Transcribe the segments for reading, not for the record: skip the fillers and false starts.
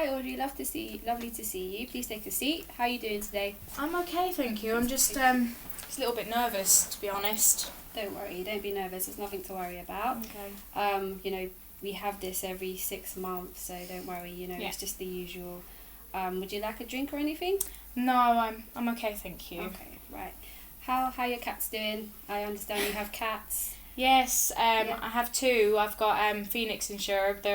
Hi Audrey, lovely to see you. Please take a seat. How are you doing today? I'm okay, thank you. I'm just a little bit nervous, to be honest. Don't worry, don't be nervous. There's nothing to worry about. Okay. We have this every 6 months, so don't worry. It's just the usual. Would you like a drink or anything? No, I'm okay, thank you. Okay, right. How your cats doing? I understand you have cats. Yes, I have two. I've got Phoenix and Sherb.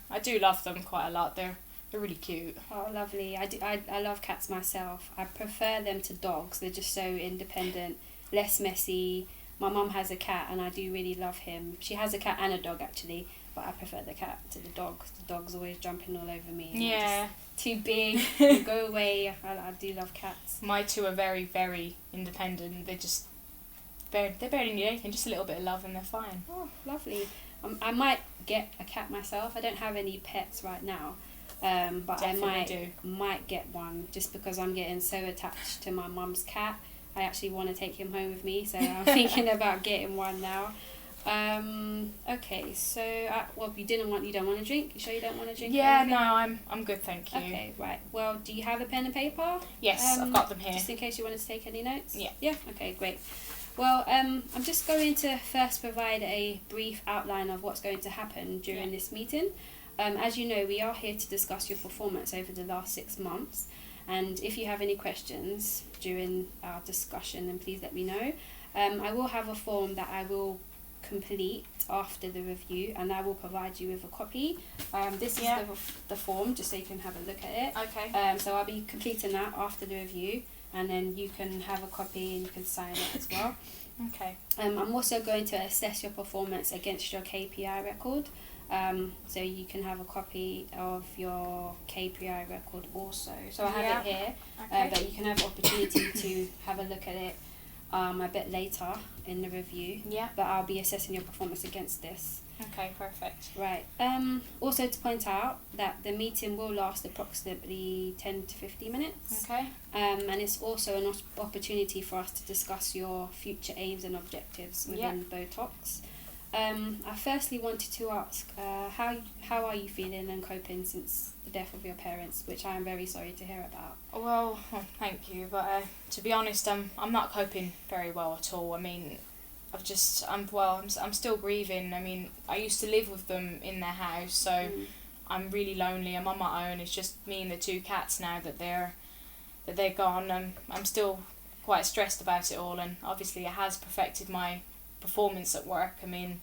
I do love them quite a lot. They're really cute. Oh, lovely. I love cats myself. I prefer them to dogs. They're just so independent, less messy. My mum has a cat and I do really love him. She has a cat and a dog actually, but I prefer the cat to the dog. The dog's always jumping all over me. Yeah. Too big. Go away. I do love cats. My two are very, very independent. They barely need anything, just a little bit of love and they're fine. Oh, lovely. I might get a cat myself. I don't have any pets right now, but Definitely I might get one just because I'm getting so attached to my mum's cat. I actually want to take him home with me, so I'm thinking about getting one now. Okay, so you don't want a drink? You sure you don't want a drink? Yeah, no, I'm good, thank you. Okay, right. Well, do you have a pen and paper? Yes, I've got them here. Just in case you wanted to take any notes? Yeah. Yeah? Okay, great. Well, I'm just going to first provide a brief outline of what's going to happen during this meeting. As you know, we are here to discuss your performance over the last 6 months. And if you have any questions during our discussion, then please let me know. I will have a form that I will complete after the review, and I will provide you with a copy. This is the form, just so you can have a look at it. Okay. So I'll be completing that after the review, and then you can have a copy and you can sign it as well. Okay. I'm also going to assess your performance against your KPI record. So you can have a copy of your KPI record also. So I have it here, but you can have opportunity to have a look at it a bit later in the review. Yeah. But I'll be assessing your performance against this. Okay, perfect. Right. Also to point out that the meeting will last approximately 10 to 15 minutes. Okay. And it's also an opportunity for us to discuss your future aims and objectives within Botox. I firstly wanted to ask, how are you feeling and coping since the death of your parents, which I am very sorry to hear about? Well, thank you, but to be honest, I'm not coping very well at all. I mean, I'm still grieving. I mean, I used to live with them in their house, so I'm really lonely. I'm on my own. It's just me and the two cats now that they're gone. I'm still quite stressed about it all, and obviously it has affected my performance at work. I mean,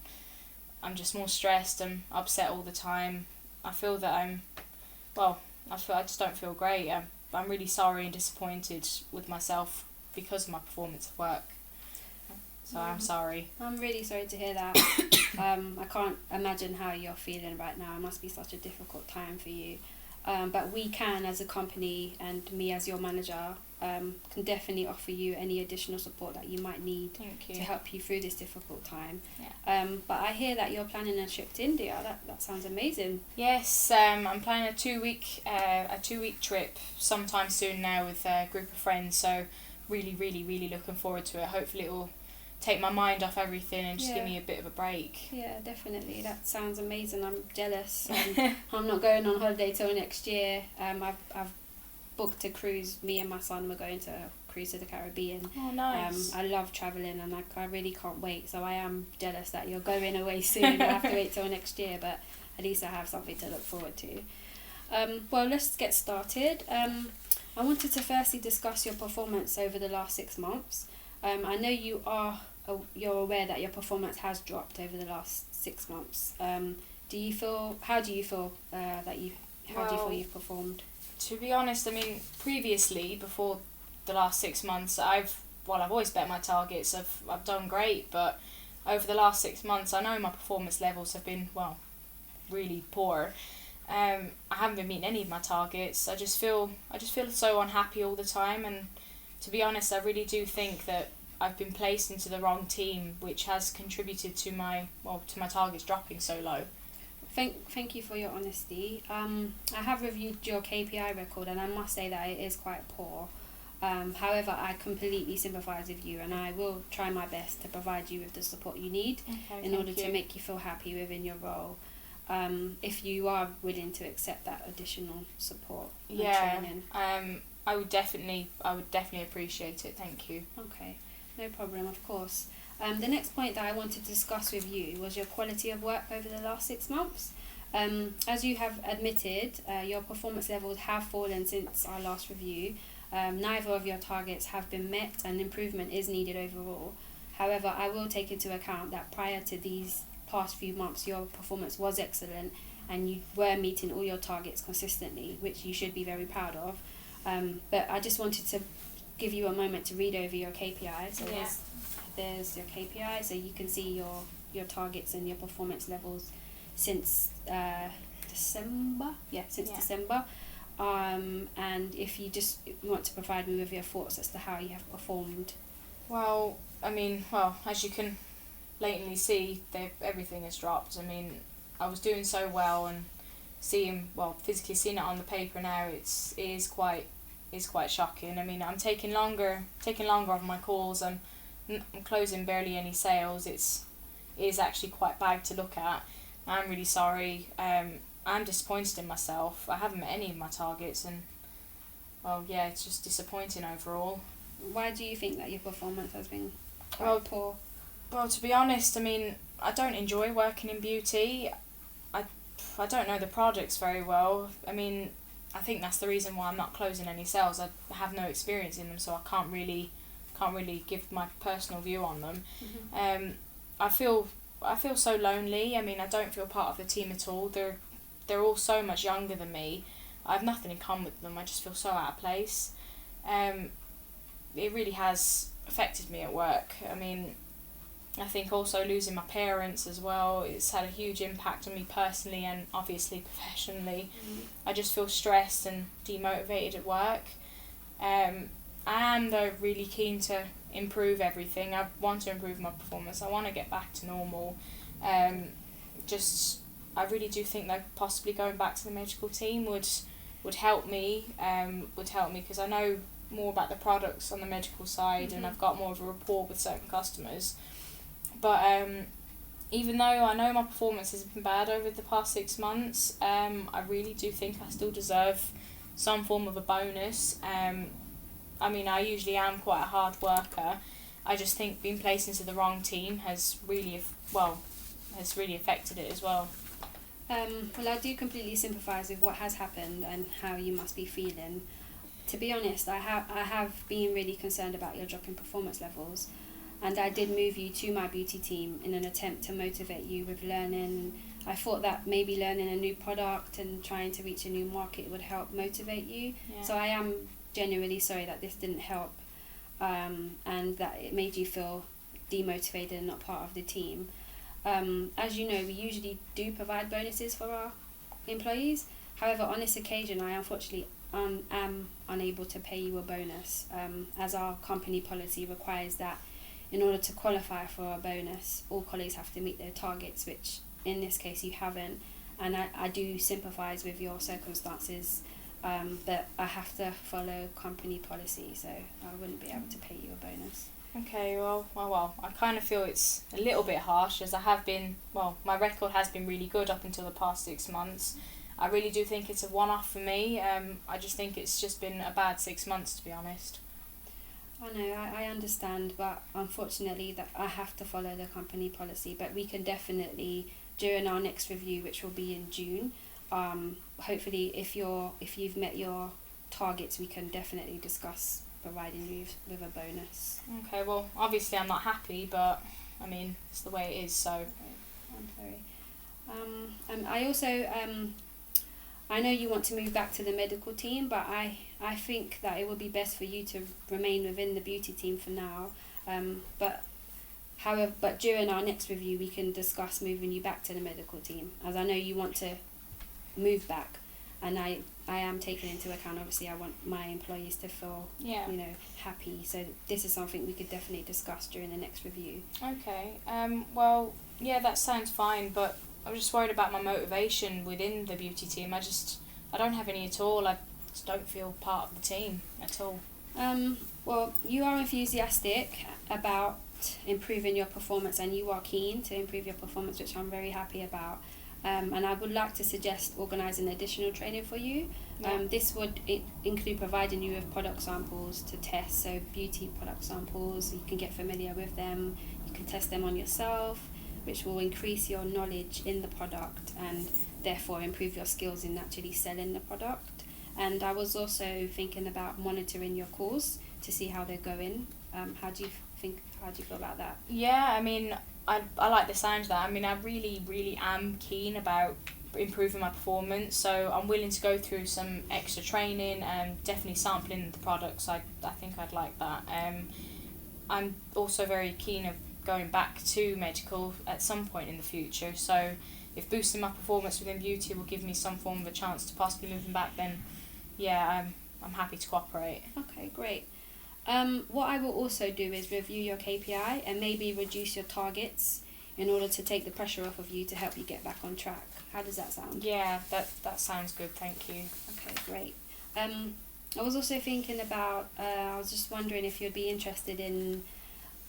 I'm just more stressed and upset all the time. I feel that I just don't feel great. I'm really sorry and disappointed with myself because of my performance at work. So I'm sorry. I'm really sorry to hear that. I can't imagine how you're feeling right now. It must be such a difficult time for you. But we can, as a company, and me as your manager, can definitely offer you any additional support that you might need to help you through this difficult time. Yeah. But I hear that you're planning a trip to India. That sounds amazing. Yes, I'm planning a 2-week trip sometime soon now with a group of friends. So really, really, really looking forward to it. Hopefully it will take my mind off everything and just give me a bit of a break. Yeah, definitely. That sounds amazing. I'm jealous. I'm not going on holiday till next year. I've booked a cruise. Me and my son were going to a cruise to the Caribbean. Oh, nice. I love travelling and I really can't wait. So I am jealous that you're going away soon. I have to wait till next year, but at least I have something to look forward to. Well, let's get started. I wanted to firstly discuss your performance over the last 6 months. I know you're aware that your performance has dropped over the last 6 months. How do you feel you've performed? To be honest, I mean, previously, before the last 6 months, I've always met my targets. I've done great, but over the last 6 months, I know my performance levels have been, really poor. I haven't been meeting any of my targets. I just feel so unhappy all the time, and to be honest, I really do think that I've been placed into the wrong team, which has contributed to my targets dropping so low. Thank you for your honesty. I have reviewed your KPI record and I must say that it is quite poor. However, I completely sympathise with you and I will try my best to provide you with the support you need in order to make you feel happy within your role. if you are willing to accept that additional support and training. I would definitely appreciate it. Thank you. Okay, no problem, of course. The next point that I wanted to discuss with you was your quality of work over the last 6 months. As you have admitted, your performance levels have fallen since our last review. Neither of your targets have been met and improvement is needed overall. However, I will take into account that prior to these past few months, your performance was excellent and you were meeting all your targets consistently, which you should be very proud of. But I just wanted to give you a moment to read over your KPI. So there's your KPI, so you can see your targets and your performance levels since December. December. And if you just want to provide me with your thoughts as to how you have performed. Well, as you can blatantly see, everything has dropped. I mean, I was doing so well, and physically seeing it on the paper now, it is quite shocking. I mean, I'm taking longer on my calls, and I'm closing barely any sales. It is actually quite bad to look at. I'm really sorry. I'm disappointed in myself. I haven't met any of my targets, and it's just disappointing overall. Why do you think that your performance has been quite poor? Well, to be honest, I mean, I don't enjoy working in beauty. I don't know the products very well. I mean, I think that's the reason why I'm not closing any sales. I have no experience in them, so I can't really give my personal view on them. Mm-hmm. I feel so lonely. I mean, I don't feel part of the team at all. They're all so much younger than me. I have nothing in common with them. I just feel so out of place. It really has affected me at work. I mean, I think also losing my parents as well, it's had a huge impact on me personally and obviously professionally. Mm-hmm. I just feel stressed and demotivated at work. I am though really keen to improve everything. I want to improve my performance. I want to get back to normal. I really do think that possibly going back to the medical team would help me. Because I know more about the products on the medical side, Mm-hmm. and I've got more of a rapport with certain customers. But even though I know my performance has been bad over the past 6 months, I really do think I still deserve some form of a bonus. I mean, I usually am quite a hard worker. I just think being placed into the wrong team has really affected it as well. Well, I do completely sympathise with what has happened and how you must be feeling. To be honest, I have been really concerned about your drop in performance levels, and I did move you to my beauty team in an attempt to motivate you with learning. I thought that maybe learning a new product and trying to reach a new market would help motivate you. Yeah. So I am genuinely sorry that this didn't help, and that it made you feel demotivated and not part of the team. As you know, we usually do provide bonuses for our employees. However, on this occasion, I unfortunately am unable to pay you a bonus, as our company policy requires that in order to qualify for a bonus, all colleagues have to meet their targets, which in this case you haven't. And I do sympathise with your circumstances, but I have to follow company policy, so I wouldn't be able to pay you a bonus. Okay, well, I kind of feel it's a little bit harsh, as my record has been really good up until the past 6 months. I really do think it's a one-off for me. I just think it's just been a bad 6 months, to be honest. I know, I understand, but unfortunately that I have to follow the company policy. But we can definitely, during our next review, which will be in June, hopefully if you've met your targets, we can definitely discuss providing you with a bonus. Okay, well, obviously I'm not happy, but I mean, it's the way it is, so. Okay, I'm sorry. I also, I know you want to move back to the medical team, but I think that it would be best for you to remain within the beauty team for now. But during our next review, we can discuss moving you back to the medical team, as I know you want to move back, and I am taking into account, obviously I want my employees to feel happy, so this is something we could definitely discuss during the next review. Okay, well, yeah, that sounds fine, but I'm just worried about my motivation within the beauty team. I don't have any at all. I just don't feel part of the team at all. Well, you are enthusiastic about improving your performance, and you are keen to improve your performance, which I'm very happy about. And I would like to suggest organising additional training for you. Yeah. This would include providing you with product samples to test, so beauty product samples. You can get familiar with them, you can test them on yourself, which will increase your knowledge in the product and therefore improve your skills in actually selling the product. And I was also thinking about monitoring your calls to see how they're going. How do you feel about that? Yeah, I mean, I like the sound of that. I mean, I really am keen about improving my performance, so I'm willing to go through some extra training and definitely sampling the products. I think I'd like that. I'm also very keen of going back to medical at some point in the future, so if boosting my performance within beauty will give me some form of a chance to possibly moving back, then yeah, I'm happy to cooperate. Okay, great. What I will also do is review your KPI and maybe reduce your targets in order to take the pressure off of you to help you get back on track. How does that sound? Yeah, that sounds good, thank you. Okay, great. I was also thinking about, I was just wondering if you'd be interested in,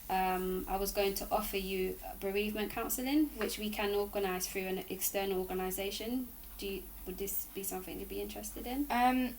I was going to offer you bereavement counselling, which we can organise through an external organisation. Would this be something you'd be interested in?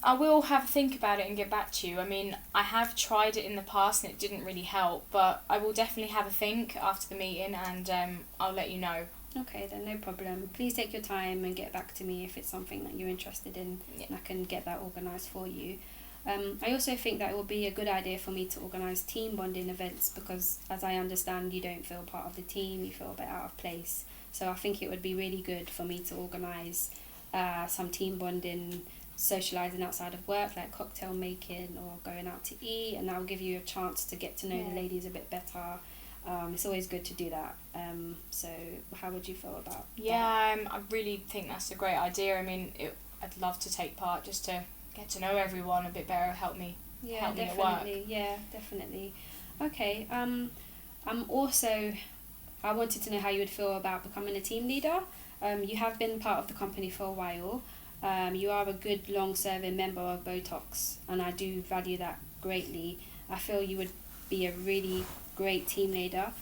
I will have a think about it and get back to you. I mean, I have tried it in the past and it didn't really help, but I will definitely have a think after the meeting and I'll let you know. Okay, then no problem. Please take your time and get back to me if it's something that you're interested in, Yeah. and I can get that organised for you. I also think that it would be a good idea for me to organise team bonding events because, as I understand, you don't feel part of the team, you feel a bit out of place. So I think it would be really good for me to organise some team bonding, socialising outside of work, like cocktail making or going out to eat, and that will give you a chance to get to know the ladies a bit better. It's always good to do that. So how would you feel about that? Yeah, I really think that's a great idea. I mean, I'd love to take part just to get to know everyone a bit better, help me at work. Yeah, definitely. Okay, I'm also, I wanted to know how you would feel about becoming a team leader. You have been part of the company for a while. You are a good long-serving member of Botox, and I do value that greatly. I feel you would be a really great team leader.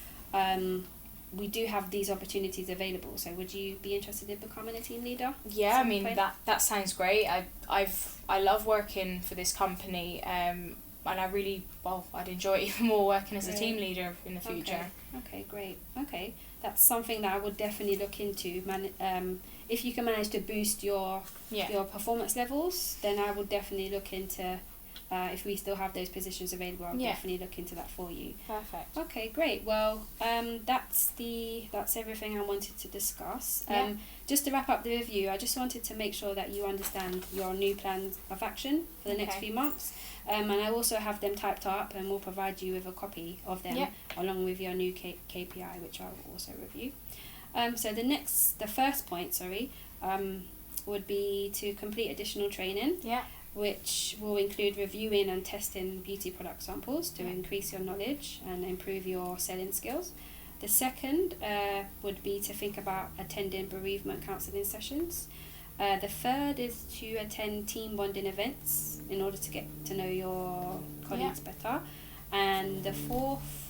We do have these opportunities available, so would you be interested in becoming a team leader? Yeah, I mean, that sounds great. I love working for this company, and I'd enjoy it even more working as a team leader in the future. Okay, great. Okay, that's something that I would definitely look into. If you can manage to boost your performance levels, then I would definitely look into, if we still have those positions available, I'll definitely look into that for you. Perfect. Okay, great. Well, that's everything I wanted to discuss. Just to wrap up the review, I just wanted to make sure that you understand your new plans of action for the next few months. And I also have them typed up, and we'll provide you with a copy of them along with your new KPI, which I'll also review. So the first point, would be to complete additional training. Yeah. Which will include reviewing and testing beauty product samples to increase your knowledge and improve your selling skills. The second would be to think about attending bereavement counselling sessions. The third is to attend team bonding events in order to get to know your colleagues better. And the fourth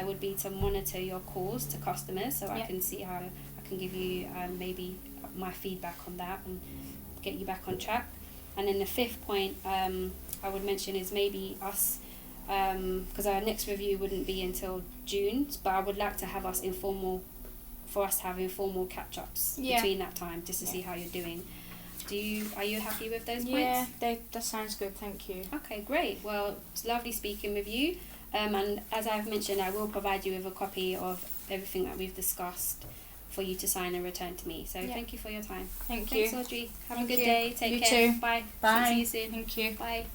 would be to monitor your calls to customers, so I can see how I can give you maybe my feedback on that and get you back on track. And then the fifth point I would mention is maybe us, because our next review wouldn't be until June, but I would like to have informal catch-ups between that time, just to see how you're doing. Are you happy with those points? Yeah, that sounds good, thank you. Okay, great. Well, it's lovely speaking with you. And as I've mentioned, I will provide you with a copy of everything that we've discussed for you to sign and return to me. So thank you for your time. Thanks, Audrey. Have a good you. day. Take you care. Too. Bye. Bye. See you soon. Thank you. Bye.